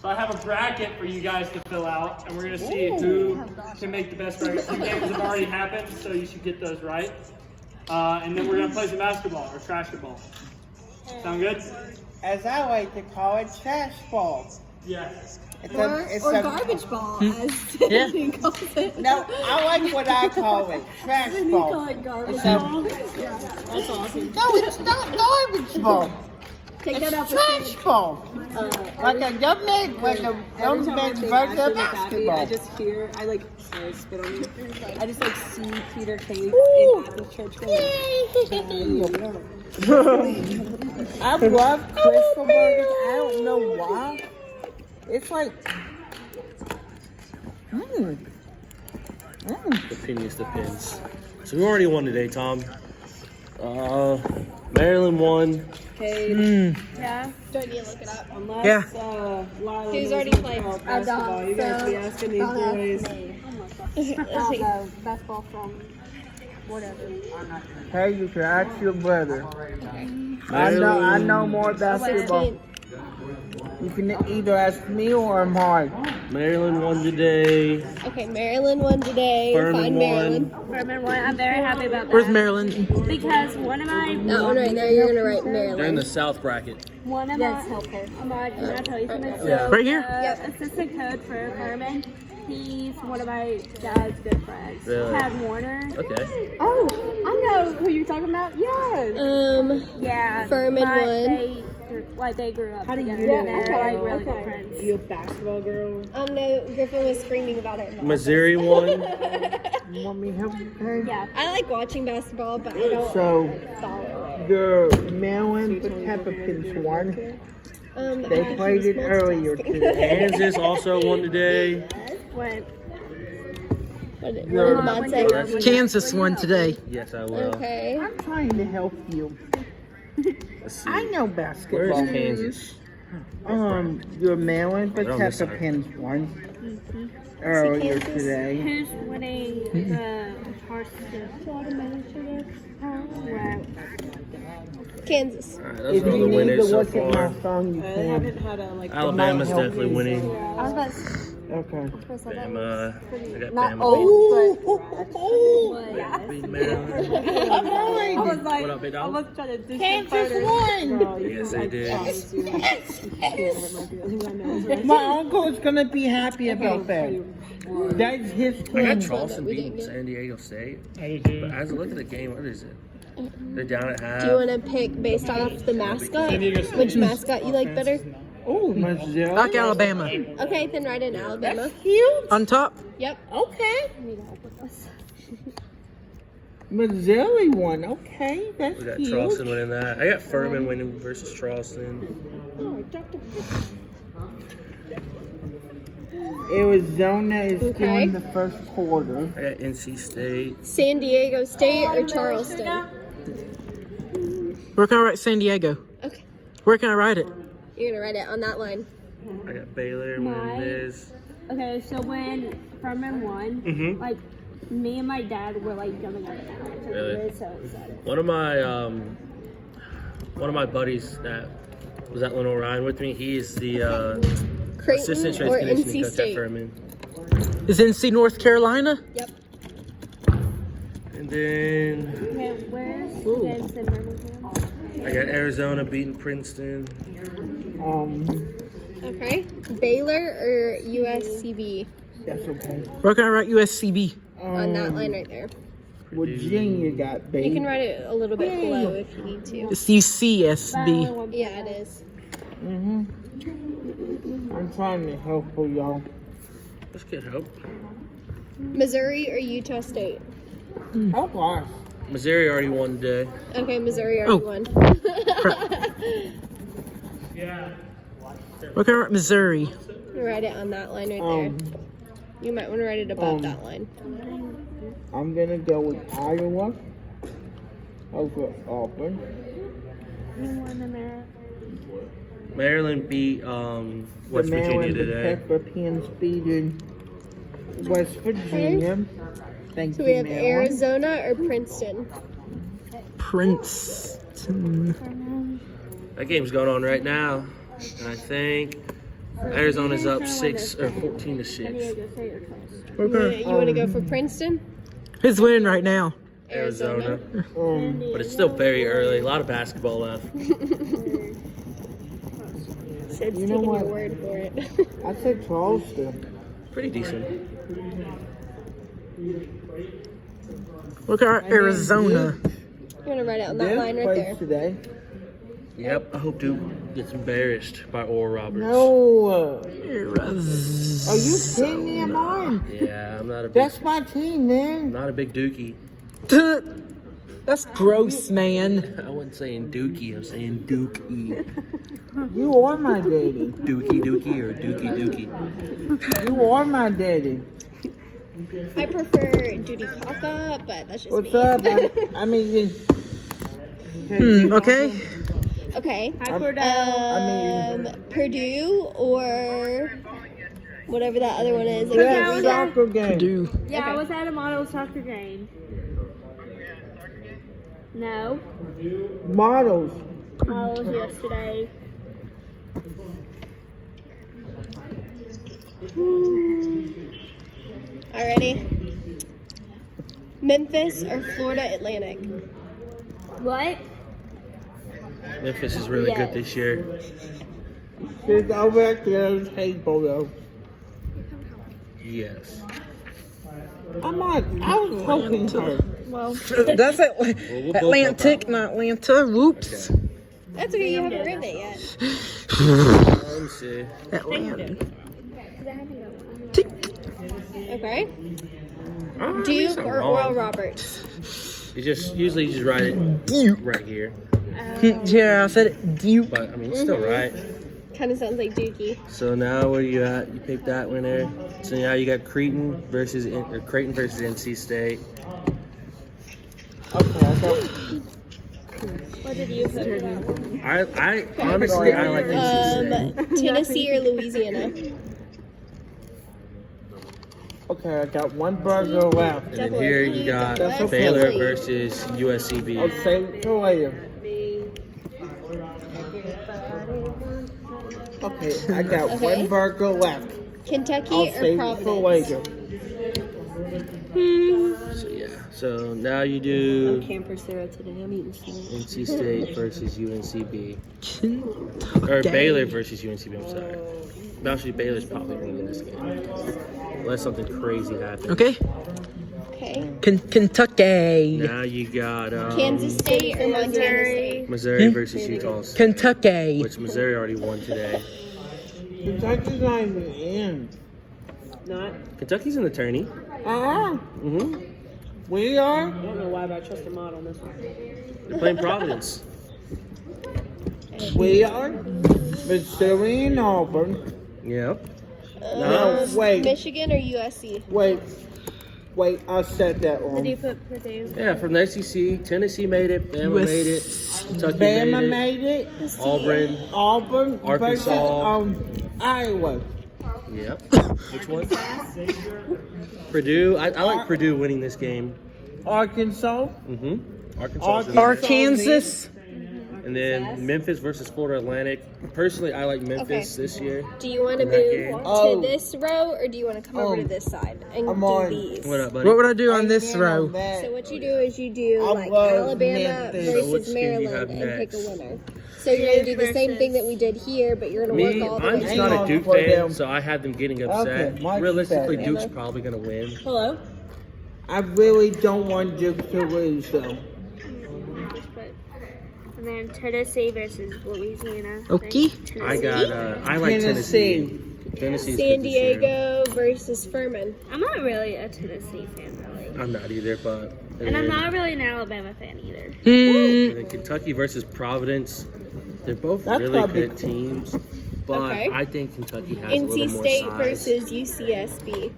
So I have a bracket for you guys to fill out, and we're going to see who can make the best bracket. Some games have already happened, so you should get those right. And then we're going to play some basketball or trash ball. Sound good? As I like to call it, trash ball. Yeah. Or garbage ball, as Tiffany calls it. No, I like what I call it, trash Tiffany ball. call it garbage ball. Yeah, that's awesome. No, it's not garbage ball. Take that out. Trash ball. Like a young man, like a young man's version of basketball. I just hear, sorry, spit on you. I just see Peter Case in Baptist church I love Crystal Burgers. I don't know why. It's like, Opinions depends. So we already won today, Tom. Maryland won. Okay. Yeah. Don't need to look it up. Unless, Lila Who's already played? basketball. You guys be asking these boys. Basketball from whatever. hey, you can ask your brother. I know more basketball. You can either ask me or Mark. Maryland won today. Okay, Maryland won today. Furman Find Maryland. Furman won. I'm very happy about that. Where's Maryland? Because one of my That one right there, you're going to write They're in the Maryland. South bracket. one of Yes, my help her. can I tell you something? Yeah. Right here? Assistant coach for Furman. He's one of my dad's good friends. Really? Tad Warner. Okay. Oh, I know who you're talking about. Yes. Yeah. Furman but won. They grew up How do you together. do and that? They're really good friends. You a basketball girl? No, Griffin was screaming about it. Missouri won. You want me to help you, Kay? Yeah. I like watching basketball, but I don't So, follow it. the Maryland Participants won. They played it earlier today. Kansas also won today. When What did Ahmad say? Kansas won today. Yes, I will. Okay. I'm trying to help you. Let's see. I know Where's basketball. Kansas? Your Maryland They're on this side. Participants won earlier today. who's winning the Kansas. All right, those If are all you the need winners to so look at my far. phone, you I can. haven't had a Alabama's help definitely you. winning. I was about to Okay. Bama. I got Not Bama beating Maryland. What up, big dog? Kansas won. Yes, they did. My uncle is gonna be happy about that. That's his I got team. Charleston beating San Diego State. But as I look at the game, what is it? They're down at half. Do you want to pick based off the mascot? Which mascot you like better? Oh, Missouri. Like Alabama. Okay, then write in Alabama. Huge. On top? Yep. Okay. Missouri won. Okay, that's We got huge. Charleston winning that. I got Furman winning versus Charleston. Arizona is Okay. doing the first quarter. I got NC State. San Diego State or Charleston? Where can I write San Diego? Okay. Where can I write it? You're going to write it on that line. I got Baylor winning this. Okay, so when Furman won, Mm-hmm. me and my dad were jumping up and down. Really? We were so excited. One of my buddies that was at Leno Ryan with me, he is the assistant Creighton or strength conditioning NC coach at State? Furman. Is NC North Carolina? Yep. And then Okay, where's Vince and Birmingham? I got Arizona beating Princeton. Okay. Baylor or USCB? That's okay. Where can I write USCB? On that line right there. Virginia got beat. You can write it a little bit below if you need to. It's UCSB. Yeah, it is. I'm trying to help you, y'all. Let's get hope. Missouri or Utah State? Oh gosh. Missouri already won today. Okay, Missouri already won. Yeah. Where can I write Missouri? Write it on that line right there. You might want to write it above that line. I'm gonna go with Iowa over Auburn. Maryland beat West the Virginia Maryland today. Pepperpins beating West Virginia. Thank So you, we have Maryland. Arizona or Princeton. Princeton. That game's going on right now. And I think Arizona's up 14 to 6. Okay. You want to go for Princeton? Who's winning right now? Arizona. But it's still very early. A lot of basketball left. Sid's You know taking what? your word for it. I said Charleston. Pretty decent. Look at Arizona. You want to write out on that Duke line right plays there? today. Yep, I hope Duke gets embarrassed by Oral Roberts. No. Are you kidding me? I'm on. Yeah, I'm not a big, That's my team, man. not a big Dookie. That's gross, man. I wasn't saying Dookie, I'm saying Dookie. You are my daddy. Dookie or Dookie. You are my daddy. I prefer Judy Kaka, but that's just What's me. up? I mean, Okay. Okay. I Purdue or whatever that other one is. yeah, soccer game. Do. Yeah, I was at a model soccer game. No, Models. models yesterday. Alrighty. Memphis or Florida Atlantic? What? Memphis is really good this year. She's over at the table, though. Yes. I'm on. I was hoping her. That's Atlantic, not Atlanta. Whoops. That's okay, you haven't written it yet. Let me see. Atlantic. Okay. Duke or Oral Roberts? You usually write it right here. Yeah, I said it. Duke. But I mean it's still right. Kind of sounds like Dookie. So now where you at? You picked that one there. So now you got Creighton versus NC State. What did you put? I honestly I like NC State. Tennessee or Louisiana? Okay, I got one burger left. And then here you got That's Baylor okay. versus I'll USCB. save it for later. Okay, I got Okay. one burger left. Kentucky I'll or save it for Providence? later. So yeah. So now you do Camper Sarah today. I'm eating snacks. NC State versus UNCB. Kentucky. Or Baylor versus UNCB, I'm sorry. But actually, Baylor's probably winning this game. Unless something crazy happens. Okay. Okay. Kentucky. Now you got Kansas State or Montana State? Missouri versus Utah State, Kentucky. which Missouri already won today. Kentucky's not even in. Not. Kentucky's in the tourney. Mm-hmm. We are? I don't know why, but I trust the mod on this one. They're playing Providence. We are? Missouri and Auburn. Yep. No, wait. Michigan or USC? Wait, I said that Did wrong. you put Purdue? Yeah, from the SEC, Tennessee made it, Bama made it, Kentucky Bama made it, made it. Auburn. Auburn Arkansas. versus Iowa. Yep. Which one? Purdue. I like Purdue winning this game. Arkansas. Mm-hmm. Arkansas. Arkansas. And then Memphis versus Florida Atlantic. Personally, I like Memphis this year. Do you want to In that move game. Oh. to this row or do you want to come over to this side and I'm do on. these? What up, buddy? What would I do on this row? So what you do is you do I like love Alabama Memphis. So which versus team do you Maryland have and pick a next? winner. So you're gonna do the same thing that we did here, but you're gonna Me, work all the I'm way just Hang not through. a on Duke for fan, them. so I had them getting upset. Okay, Mike's Realistically, back. Duke's probably going to win. Hello? I really don't want Duke to lose, though. And then Tennessee versus Louisiana. Okay. I like Tennessee. Tennessee's San good this year. Diego versus Furman. I'm not really a Tennessee fan, really. I'm not either, but. And I'm not really an Alabama fan either. And then Kentucky versus Providence. They're both That's really probably good teams, but Okay. I think Kentucky has a little NC more State size. versus UCSB.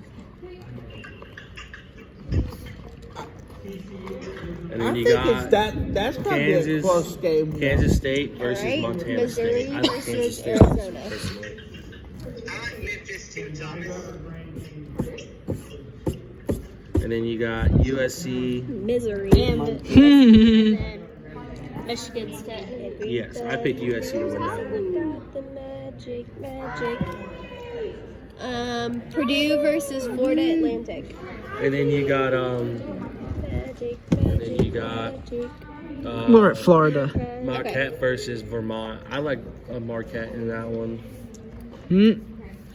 And I then you think got it's that's probably a close game. Kansas State versus Alright, Montana Missouri State. I like versus Kansas State Arizona. personally. And then you got USC. Missouri. And then Michigan State. Yes, I picked USC to win that one. The magic. Purdue versus Florida Atlantic. And then you got We're at Florida. Marquette versus Vermont. I like Marquette in that one.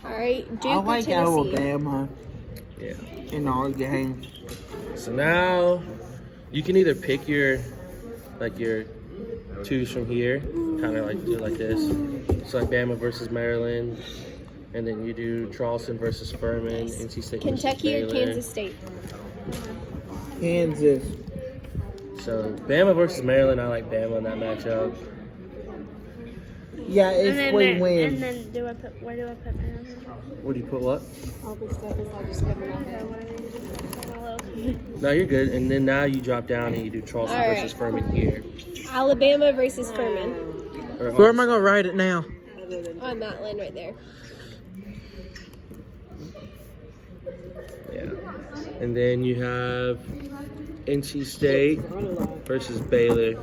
All right, Duke I like or Tennessee. Alabama Yeah. in all games. So now you can either pick your twos from here, kind of like do it like this. So like Bama versus Maryland, and then you do Charleston versus Furman, NC State Kentucky or versus Baylor. Kansas State. Kansas. So Bama versus Maryland, I like Bama in that matchup. Yeah, And it's then, win-win. and then where do I put Maryland? Where do you put what? All this stuff is like just giving up. No, you're good. And then now you drop down and you do Charleston All versus Furman here. Alabama versus Furman. Or Where am I gonna write it now? On that line right there. Yeah. And then you have NC State versus Baylor.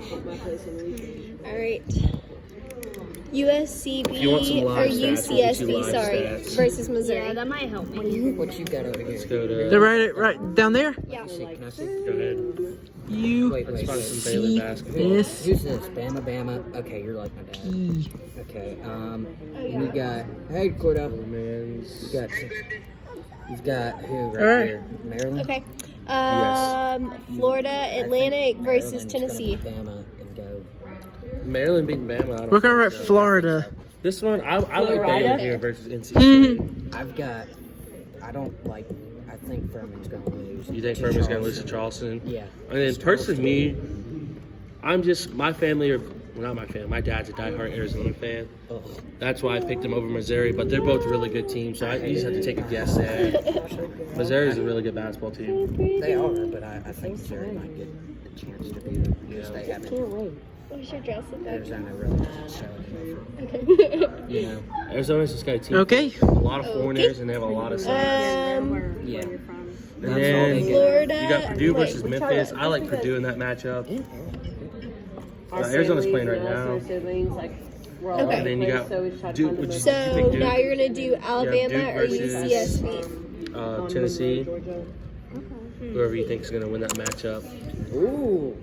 All right. USCB If you want some or live stats, we'll get you UCSB, live sorry, stats. versus Missouri. Yeah, that might help me. What you got over here? Let's go They to. write it right down there. Yeah. Can I see? Go ahead. U Wait, Let's wait, find wait. some Baylor basketball. S Who's this? Bama. Okay, you're like my dad. E. Okay, you got, hey, Cordell. Women's. You've got who right Alright. here? Maryland? Okay. Florida Atlantic versus Maryland's Tennessee. gonna beat Bama and go. Maryland beating Bama. I don't We're gonna think write so. Florida. This one, I like Baylor here versus NC State. I think Furman's gonna lose. You think Furman's gonna lose to Charleston? Yeah. And then personally, my family are, well, not my family, my dad's a diehard Arizona fan. Oh. That's why I picked them over Missouri, but they're both really good teams, so you just have to take a guess there. Missouri's a really good basketball team. They are, but I think Missouri might get a chance to beat them because they haven't. What's your dress look like? Arizona really doesn't show it. Yeah. Arizona's just got a team. Okay. A lot of foreigners, and they have a lot of size. Yeah. And then Florida. you got Purdue versus wait, Memphis. I like Purdue in that matchup. Arizona's playing right now. Okay. And then you got Duke. Would you So pick Duke? now you're gonna do Alabama Duke or versus- UCSB. Tennessee. Whoever you think is going to win that matchup. Ooh.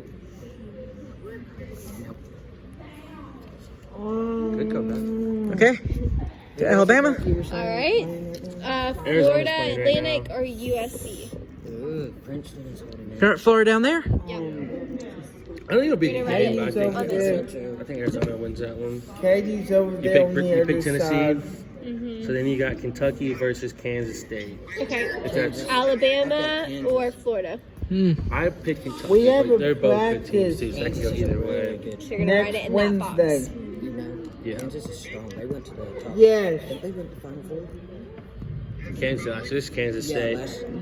Good comeback. Okay. To Alabama. All right. Arizona's Florida playing right Atlantic now. or USC. Ooh, Princeton is holding it. You're at Florida down there. Yeah. I think it'll be a You're good gonna game, but write I Over there. think Arizona wins that one. Katie's over You there on pick, the you other pick Tennessee. side. So then you got Kentucky versus Kansas State. Okay. If that's, Alabama or Florida. I picked Kentucky. We have but a they're both good practice. teams, too, so that can go either way. So you're gonna write it Next in that Wednesday. box. You know, Yeah. Kansas is strong. They went to the top. Yes. They went to Final Four. Kansas, actually, this is Kansas Yeah, State.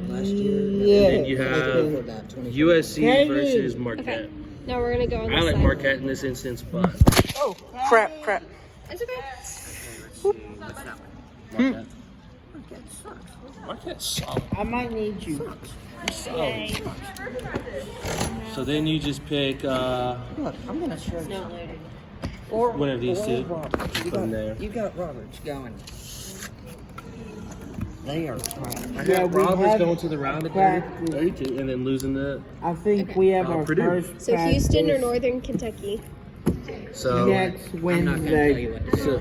last year. Yeah. Then you have That 24. USC Katie. versus Okay. Marquette. Now we're gonna go on I this like side. Marquette in this instance, but Oh, crap. It's okay. Marquette sucks. I might need you. So then you just pick Look, I'm gonna show you. one of these two from there. You got Roberts going. They are trying. I Yeah, got we Roberts have going to the round of practice. 32 and then losing the. I think we have our Purdue. first So Houston or practice Northern Kentucky? So, next I'm not gonna tell you Wednesday. what to do. so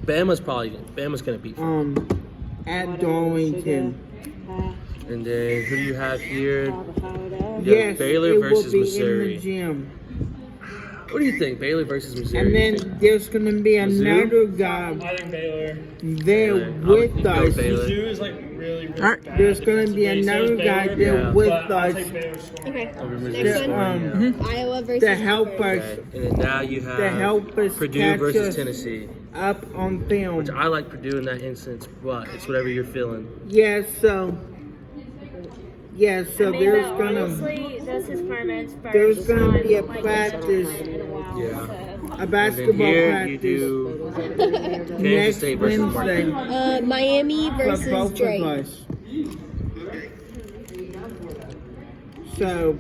Bama's going to beat. At Darlington. And then who do you have here? You got Yes, Baylor it versus will be Missouri. in the gym. What do you think, Baylor versus Missouri? And then there's going to be Mizzou? another guy I think Baylor. there Baylor. I with would go us. Baylor. Mizzou is like really, really Alright. bad. There's going to be defensively, so another is guy Baylor, there Yeah. with but I'll us take Baylor scoring. Okay. Over Next Missouri. one. Iowa versus to help us Okay. And then now you have to help us Purdue catch versus us. Tennessee. up on film. Which I like Purdue in that instance, but it's whatever you're feeling. Yeah, so there's gonna honestly, this is Furman's first there's gonna be a time, like, practice, in a while, Yeah. a And then basketball here you practice do Kansas next State versus Wednesday Marquette. Miami for versus both Drake. of us. So,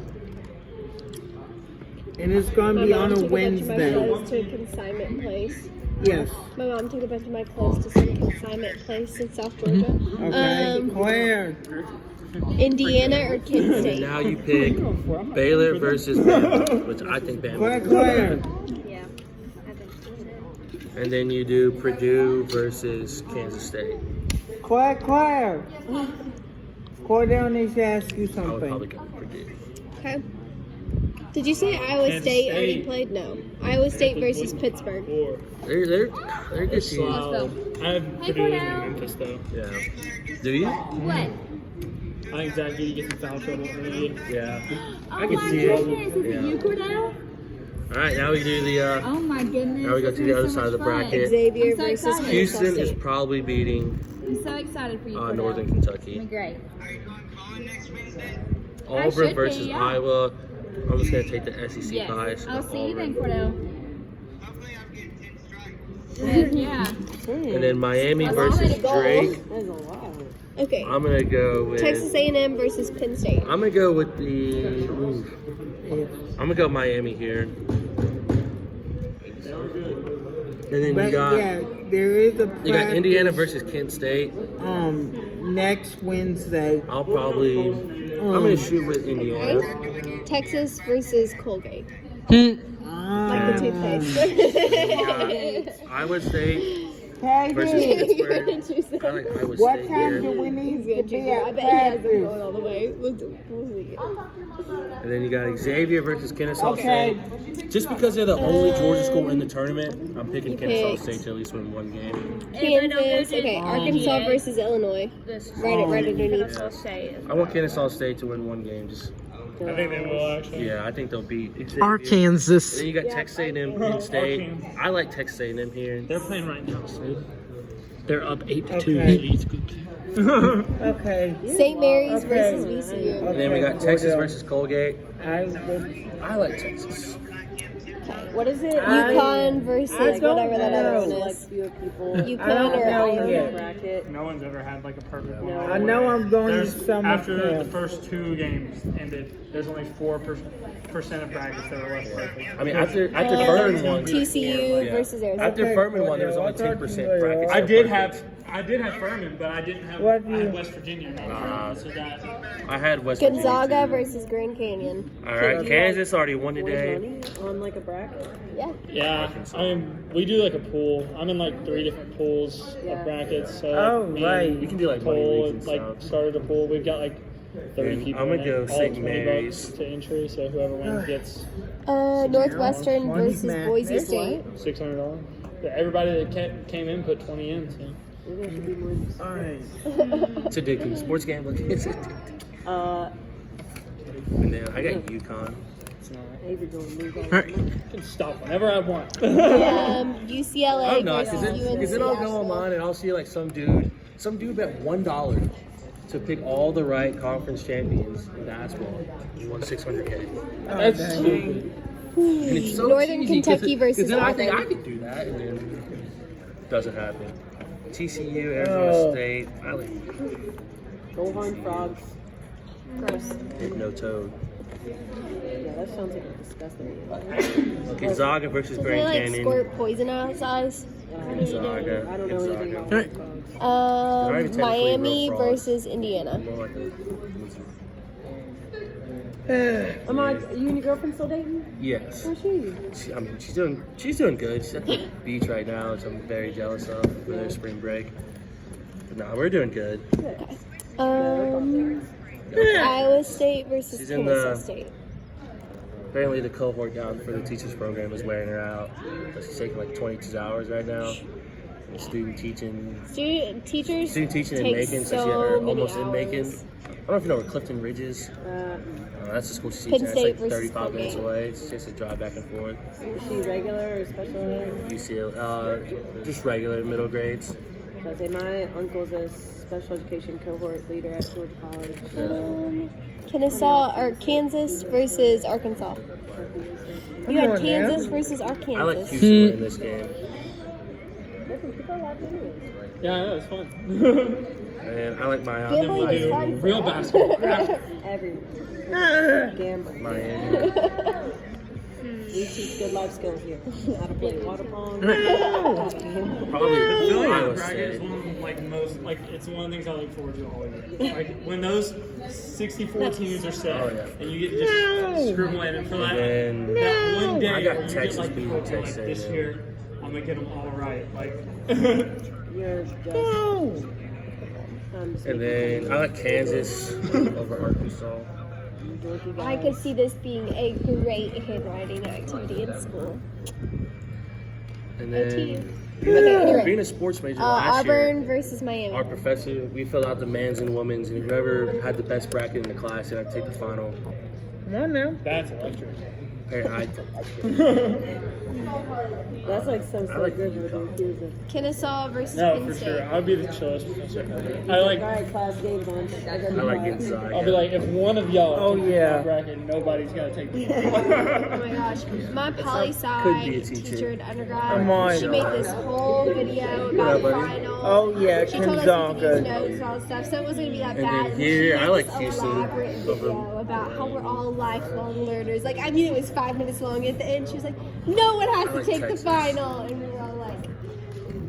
and it's gonna be on a Wednesday. To consignment place. Yes. My mom took a bunch of my clothes to some consignment place in South Georgia. Okay. Where? Indiana or Kent And then State? now you pick Baylor versus Bama, which I think Bama. Where? Yeah. I think so. And then you do Purdue versus Kansas State. Claire. Cordell needs to ask you I would probably something. go with Purdue. Okay. Did you say Iowa Kansas State already State. played? No. Iowa State versus Pittsburgh. Or They're good teams. I have Purdue losing to Memphis though. Yeah. Do you? What? I think Zach Giddy gets in foul trouble for me. Yeah. Oh I can my see it. goodness, is Yeah. it you, Cordell? All right, now we do the. Oh my goodness. Now we go this to the is other so side of the much fun. bracket. Xavier I'm so versus excited. Houston Kansas is State. probably beating I'm so excited for you, Cordell. Northern It'll be Kentucky. great. Auburn should be, versus yeah. Iowa. I'm just gonna take the SEC Yes. bias. I'll for see you then, Auburn. Cordell. Yeah. And then Miami That's versus already goal. Drake. Okay. I'm gonna go with. Texas A&M versus Penn State. I'm gonna go with the. Ooh. I'm gonna go Miami here. And then But you got yeah, there is a you got practice, Indiana versus Kent State. next Wednesday. I'll probably. I'm gonna shoot with Indiana. Texas versus Colgate. Like the toothpaste. Iowa State versus Katie, You're gonna Pittsburgh. choose I like Iowa what State time do here. we need to Good be choose. I at bet he has them practice? going all the way. We'll see. And then you got Xavier versus Kennesaw Okay. State. Just because they're the only Georgia school in the tournament, I'm picking You Kennesaw picked. State to at least win one game. Kansas. Okay, Arkansas versus Illinois. Right underneath. Yes. I want Kennesaw State to win one game. Just I think they will actually. yeah, I think they'll beat Xavier. Arkansas. And then you got Texas A&M Penn State. Arkansas. I like Texas A&M here. They're playing right now, so they're up 8-2. Okay. It's good. Okay. St. Mary's Okay. versus VCU. And then we got Texas Cordell. versus Colgate. I I like Texas. What is it? UConn versus I don't whatever that other know. one Like is. fewer people. I UConn don't or know Iowa. yet. Bracket. No one's ever had like a perfect one. I know I'm going to There's, summer after the camp. first two games ended, there's only 4% of brackets that are left perfect. I mean, after Furman won. TCU Yeah. versus Arizona. After Furman won, there was only 10% brackets. I did have Furman, but I didn't have What I you- had West Virginia. So that I had West Gonzaga Virginia, too. versus Grand Canyon. All right, Kansas already won Win today. money on like a bracket. Yeah. yeah, I mean we do like a pool. I'm in like 3 different pools Yeah. of brackets. So Oh, me right. and You can do like money Cole, leagues and like stuff. started a pool. We've got like 30 And people. I'm gonna in it, go all St. $20 Mary's. to entry. So whoever wins gets Northwestern Money versus match. Boise State. $600. Everybody that came in put 20 in. So. Alright. It's addicting. Sports gambling is addicting. And then I got UConn. It's not. Avery gonna move on. All right. I can stop whenever I want. UCLA I'm not, versus because then I'll go UNC. online and I'll see like some dude bet $1 to pick all the right conference champions in basketball. He won $600K. That's dang. stupid. And it's so Northern cheesy, 'cause Kentucky it- versus 'cause then I think I Auburn. could do that, and then it doesn't happen. TCU, Arizona State. I like Go Horned Frogs. Gross. no toad. Yeah, that sounds like a disgusting. Gonzaga versus Do they Grand like Canyon. squirt poison out his eyes? Gonzaga. I don't know anything Gonzaga. about Alright. frogs. They're technically Miami real frogs. versus Indiana. More like a- Am I? You and your girlfriend still dating? Yes. How's she? I mean, she's doing good. She's at the beach right now, which I'm very jealous of for their spring break. But no, we're doing good. Iowa State versus She's in Kansas the- State. Apparently, the cohort down for the teachers program is wearing her out. She's taking like 22 hours right now. And student teaching Teachers in take Macon, so so she's many almost in Macon. hours. I don't know if you know where Clifton Ridge is. That's the school she Penn teaches at. It's State like versus 35 minutes Colgate. away. It's just a drive back and forth. Is she regular or special ed? UCLA, just regular middle grades. I say my uncle's a special education cohort leader at Georgia College. Kansas versus Arkansas. You had Kansas versus I like Arkansas. Houston in this game. Yeah, I know, it's fun. And I like Gambling is fun. Real basketball. Every gambling. Miami. We teach good life skills here. How to play water polo. Probably Filling out a Iowa bracket is State. one of it's one of the things I look forward to all year. Like when those 64 teams are set, Oh, yeah. and you get to just scribble in, and for that, then that one day I got where you Texas get like beating like Texas this A&M. year, I'm gonna get them all right. Like Yours just. And then I like Kansas over Arkansas. I could see this being a great handwriting activity in school. And OT. then Okay, anyway. being a sports major last Auburn year, versus Miami. our professor, we filled out the men's and women's, and whoever had the best bracket in the class, and I'd take the final. Come on now. that's electric. Hey, That's like so I like good UConn. with the accuser. Kennesaw versus No, Penn for State. sure. I'll be the chillest professor ever. I like. All right, class game lunch. I like Gonzaga. I'll be like, if one of y'all Oh, takes yeah. my bracket, nobody's gotta take the Oh my gosh. My poli Could be a sci teacher. teacher in undergrad, Come on. she made this whole video about buddy? finals. Oh, yeah, She told us to Gonzaga. use notes and all stuff, so it wasn't gonna be that And bad. then And here, she I made like this Houston elaborate video about how we're all lifelong learners. Like, I mean, it was 5 minutes long. At the end, she was like, "No one has I to like take Texas. the final," and we were all like,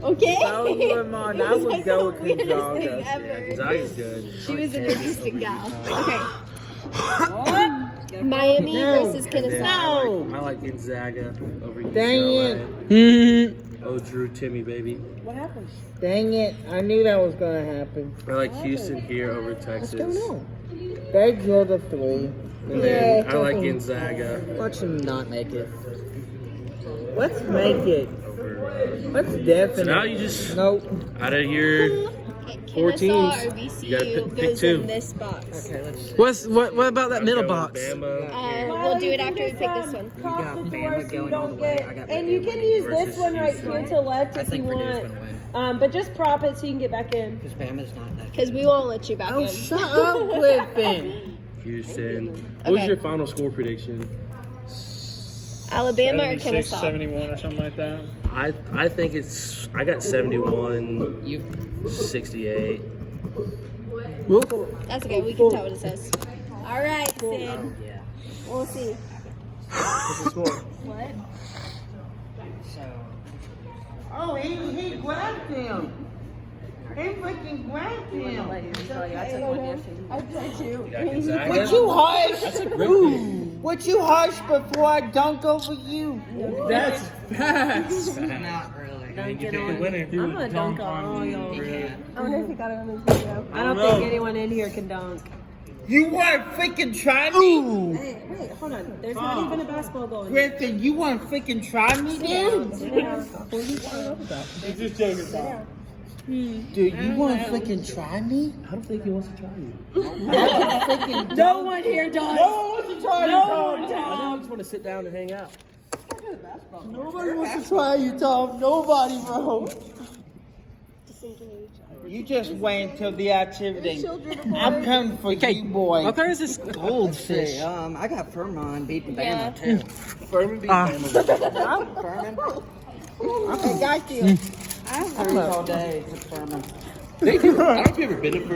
"Okay." If I was Lemon, It I was would like go the with weirdest Gonzaga. thing ever. Gonzaga's good. She was an interesting gal. Okay. Miami versus And then Kennesaw. I like Gonzaga over Dang UCLA. Oh, Drew Timmy, baby. What happened? Dang it. I knew that was going to happen. I like Houston here over Texas. What's going on? They drilled a 3. And then I like Gonzaga Watch him not make it. Let's make it. over. Let's So definitely. now you just Nope. out of your Four Kennesaw teams. or VCU You gotta pick goes two. in this box. What about that middle box? Bama. We'll do it after we pick this one. Cross got the Bama door so you going all don't the way. get. I got And you Purdue can use this versus one right Houston. here to left I if you think Purdue's want. going to win. But just prop it so you can get back in. Because Bama's not that Because we won't let you back Oh, in. shut up, Griffin. Houston. What was Okay. your final score prediction? Alabama or 76, Kennesaw? 71 or something like that. I think it's I got 71, You 68. That's okay, we can tell what it says. All right, Sid. yeah. We'll see. What's the score? What? So Oh, he grabbed him. He freaking grabbed him. I took one yesterday. I bet you. Yeah, Gonzaga. Would you hush? That's a great pick. Would you hush before I dunk over you? That's facts. not really. And you pick the winner. I'm gonna dunk on all y'all. He can't. I wonder if he got it on his video. I don't think anyone in here can dunk. You want to freaking try me? Hey, wait, hold on. There's not even a basketball going. Griffin, you want to freaking try me, dude? He's just joking, Tom. Dude, you want to freaking try me? I don't think he wants to try you. No one here does. No one wants to try you, Tom. I just want to sit down and hang out. Nobody wants to try you, Tom. Nobody, bro. You just wait until the activity. I'm coming for you, boy. What is this goldfish? I got Furman beating Yeah. Bama too. Furman beat Ah. Bama. Furman. I got you. I have all day to Furman. I don't know if you ever been to